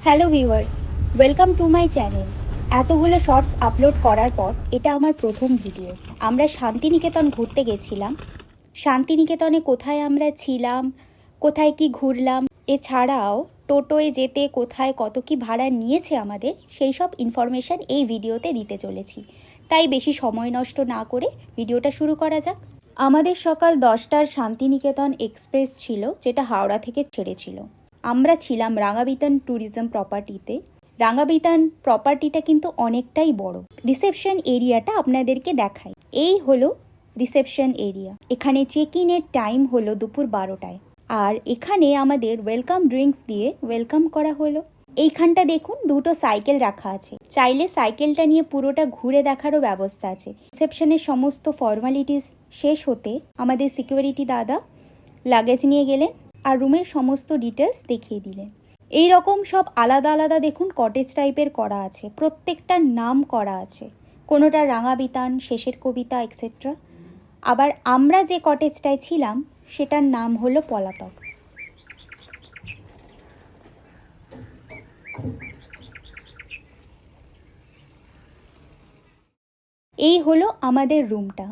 Hello viewers, welcome to my channel. এতগুলো shorts upload করার পর এটা আমার প্রথম ভিডিও। আমরা শান্তিনিকেতন ঘুরতে গেছিলাম। শান্তিনিকেতনে কোথায় আমরা ছিলাম, কোথায় কি ঘুরলাম, এছাড়াও টোটোয় যেতে কোথায় কত কি ভাড়া নিয়েছে আমাদের, সেই সব ইনফরমেশান এই ভিডিওতে দিতে চলেছি। তাই বেশি সময় নষ্ট না করে ভিডিওটা শুরু করা যাক। আমাদের সকাল 10টার শান্তিনিকেতন এক্সপ্রেস ছিল, যেটা হাওড়া থেকে ছেড়েছিল। আমরা ছিলাম রাঙাবিতান ট্যুরিজম প্রপার্টিতে। রাঙাবিতান প্রপার্টিটা কিন্তু অনেকটাই বড়। রিসেপশন এরিয়াটা আপনাদেরকে দেখাই। এই হলো রিসেপশন এরিয়া। এখানে চেক ইনের টাইম হলো দুপুর 12টায়। আর এখানে আমাদের ওয়েলকাম ড্রিঙ্কস দিয়ে ওয়েলকাম করা হলো। এইখানটা দেখুন, দুটো সাইকেল রাখা আছে। চাইলে সাইকেলটা নিয়ে পুরোটা ঘুরে দেখারও ব্যবস্থা আছে। রিসেপশনের সমস্ত ফর্মালিটিস শেষ হতে আমাদের সিকিউরিটি দাদা লাগেজ নিয়ে গেলেন আর রুমের সমস্ত ডিটেলস দেখিয়ে দিলেন। এই রকম সব আলাদা আলাদা দেখুন কটেজ টাইপের করা আছে, প্রত্যেকটার নাম করা আছে। কোনোটা রাঙাবিতান, শেষের কবিতা এক্সেট্রা। আবার আমরা যে কটেজটায় ছিলাম সেটার নাম হলো পলাতক। এই হলো আমাদের রুমটা।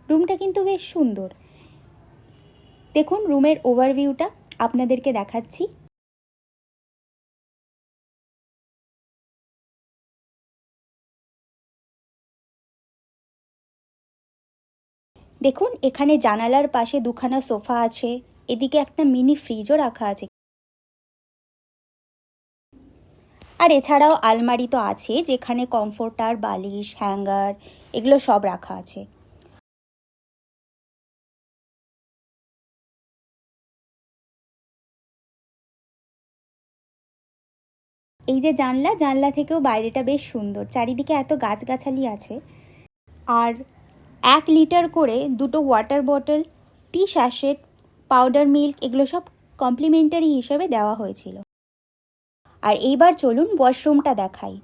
রুমটা কিন্তু বেশ সুন্দর। দেখুন রুমের ওভারভিউটা আপনাদেরকে দেখাচ্ছি। দেখুন এখানে জানালার পাশে দুখানা সোফা আছে, এদিকে একটা মিনি ফ্রিজও রাখা আছে। আর এছাড়াও আলমারি তো আছে, যেখানে কমফোর্টার, বালিশ, হ্যাঙ্গার এগুলো সব রাখা আছে। এই যে জানলা, জানলা থেকেও বাইরেটা বেশ সুন্দর। চারিদিকে এত গাছগাছালি আছে। আর 1 লিটার করে দুটো ওয়াটার বটল, টি স্যাশেট, পাউডার মিল্ক এগুলো সব কমপ্লিমেন্টারি হিসেবে দেওয়া হয়েছিল। আর এইবার চলুন ওয়াশরুমটা দেখাই।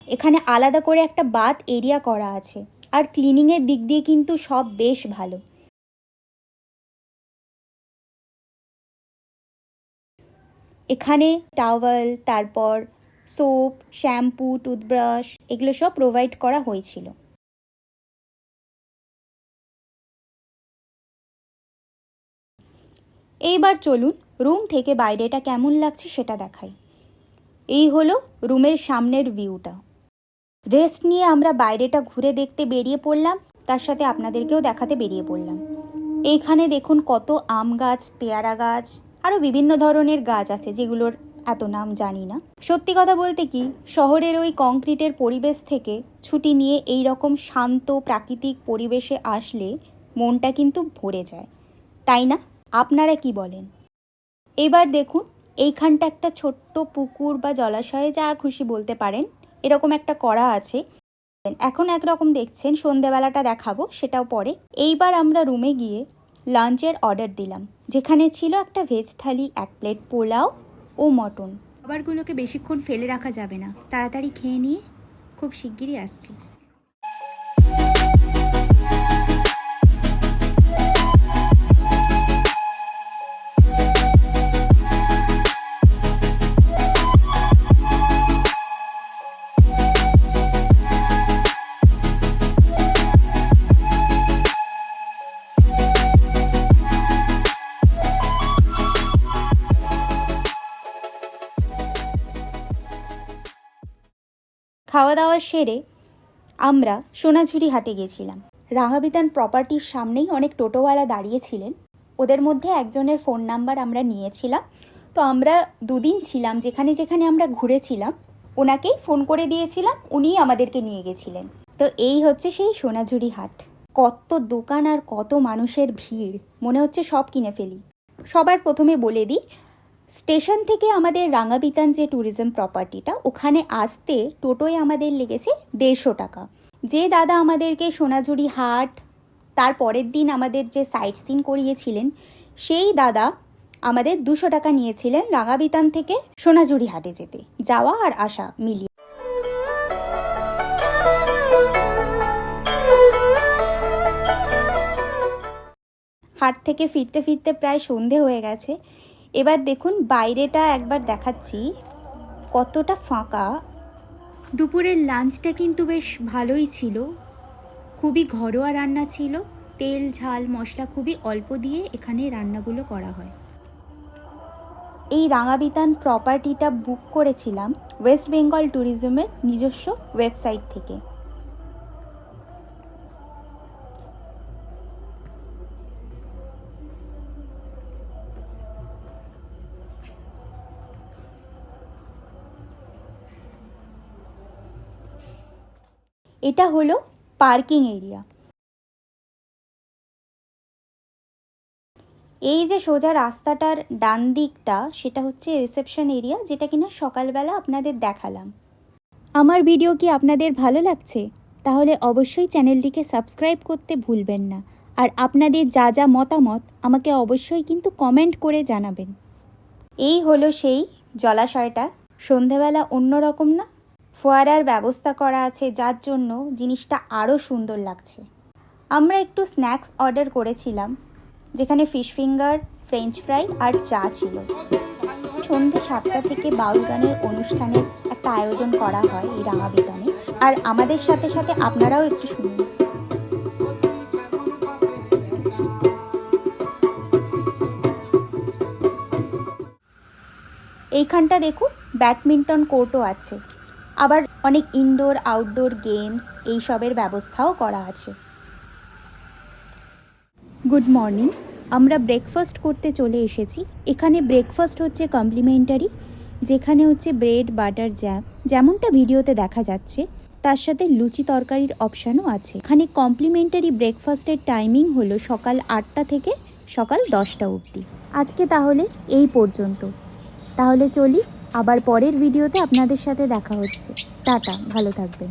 এখানে আলাদা করে একটা বাথ এরিয়া করা আছে। আর ক্লিনিংয়ের দিক দিয়ে কিন্তু সব বেশ ভালো। এখানে টাওয়েল, তারপর সোপ, শ্যাম্পু, টুথব্রাশ এগুলো সব প্রোভাইড করা হয়েছিল। এইবার চলুন রুম থেকে বাইরেটা কেমন লাগছে সেটা দেখাই। এই হলো রুমের সামনের ভিউটা। রেস্ট নিয়ে আমরা বাইরেটা ঘুরে দেখতে বেরিয়ে পড়লাম, তার সাথে আপনাদেরকেও দেখাতে বেরিয়ে পড়লাম। এইখানে দেখুন কত আম গাছ, পেয়ারা গাছ, আরও বিভিন্ন ধরনের গাছ আছে যেগুলোর এত নাম জানি না। সত্যি কথা বলতে কি, শহরের ওই কংক্রিটের পরিবেশ থেকে ছুটি নিয়ে এই রকম শান্ত প্রাকৃতিক পরিবেশে আসলে মনটা কিন্তু ভরে যায়, তাই না? আপনারা কি বলেন? এবার দেখুন এইখানটা একটা ছোট্ট পুকুর বা জলাশয়ে, যা খুশি বলতে পারেন, এরকম একটা করা আছে। এখন একরকম দেখছেন, সন্ধেবেলাটা দেখাবো সেটাও পরে। এইবার আমরা রুমে গিয়ে লাঞ্চের অর্ডার দিলাম, যেখানে ছিল একটা ভেজ থালি, 1 প্লেট পোলাও ও মটন। খাবারগুলোকে বেশিক্ষণ ফেলে রাখা যাবে না, তাড়াতাড়ি খেয়ে নিয়ে খুব শিগগিরই আসছি। খাওয়া দাওয়া সেরে আমরা সোনাঝুরি হাটে গেছিলাম। রাঙাবিতান প্রপার্টির সামনেই অনেক টোটোওয়ালা দাঁড়িয়েছিলেন। ওদের মধ্যে একজনের ফোন নাম্বার আমরা নিয়েছিলাম। তো আমরা 2 দিন ছিলাম, যেখানে যেখানে আমরা ঘুরেছিলাম ওনাকেই ফোন করে দিয়েছিলাম, উনিই আমাদেরকে নিয়ে গেছিলেন। তো এই হচ্ছে সেই সোনাঝুরি হাট। কত দোকান আর কত মানুষের ভিড়, মনে হচ্ছে সব কিনে ফেলি। সবার প্রথমে বলে দিই, স্টেশন থেকে আমাদের রাঙাবিতান যে ট্যুরিজম প্রপার্টিটা, ওখানে আসতে টোটোয় আমাদের লেগেছে 150 টাকা। যে দাদা আমাদেরকে সোনাঝুরি হাট, তার পরের দিন আমাদের যে সাইট সিন করিয়েছিলেন, সেই দাদা আমাদের 200 টাকা নিয়েছিলেন রাঙাবিতান থেকে সোনাঝুরি হাটে যেতে, যাওয়া আর আসা মিলিয়ে। হাট থেকে ফিরতে ফিরতে প্রায় সন্ধে হয়ে গেছে। এবার দেখুন বাইরেটা একবার দেখাচ্ছি কতটা ফাঁকা। দুপুরের লাঞ্চটা কিন্তু বেশ ভালোই ছিল, খুবই ঘরোয়া রান্না ছিল, তেল ঝাল মশলা খুবই অল্প দিয়ে এখানে রান্নাগুলো করা হয়। এই রাঙাবিতান প্রপার্টিটা বুক করেছিলাম ওয়েস্ট বেঙ্গল ট্যুরিজমের নিজস্ব ওয়েবসাইট থেকে। এটা হলো পার্কিং এরিয়া। এই যে সোজা রাস্তাটার ডান দিকটা সেটা হচ্ছে রিসেপশন এরিয়া, যেটা কিনা সকালবেলা আপনাদের দেখালাম। আমার ভিডিও কি আপনাদের ভালো লাগছে? তাহলে অবশ্যই চ্যানেলটিকে সাবস্ক্রাইব করতে ভুলবেন না। আর আপনাদের যা যা মতামত আমাকে অবশ্যই কিন্তু কমেন্ট করে জানাবেন। এই হলো সেই জলাশয়টা। সন্ধেবেলা অন্যরকম না? ফোয়ারার ব্যবস্থা করা আছে যার জন্য জিনিসটা আরও সুন্দর লাগছে। আমরা একটু স্ন্যাক্স অর্ডার করেছিলাম, যেখানে ফিশ ফিঙ্গার, ফ্রেঞ্চ ফ্রাই আর চা ছিল। সন্ধ্যে 7টা থেকে বাউল গানের অনুষ্ঠানের একটা আয়োজন করা হয় এই রাঙাবিতানে। আর আমাদের সাথে সাথে আপনারাও একটু শুনুন। এইখানটা দেখুন ব্যাডমিন্টন কোর্টও আছে, আবার অনেক ইনডোর আউটডোর গেমস এইসবের ব্যবস্থাও করা আছে। গুড মর্নিং, আমরা ব্রেকফাস্ট করতে চলে এসেছি। এখানে ব্রেকফাস্ট হচ্ছে কমপ্লিমেন্টারি, যেখানে হচ্ছে ব্রেড, বাটার, জ্যাম, যেমনটা ভিডিওতে দেখা যাচ্ছে। তার সাথে লুচি তরকারির অপশানও আছে। এখানে কমপ্লিমেন্টারি ব্রেকফাস্টের টাইমিং হলো সকাল 8টা থেকে সকাল 10টা অবধি। আজকে তাহলে এই পর্যন্ত। তাহলে চলি, আবার পরের ভিডিওতে আপনাদের সাথে দেখা হচ্ছে। টাটা, ভালো থাকবেন।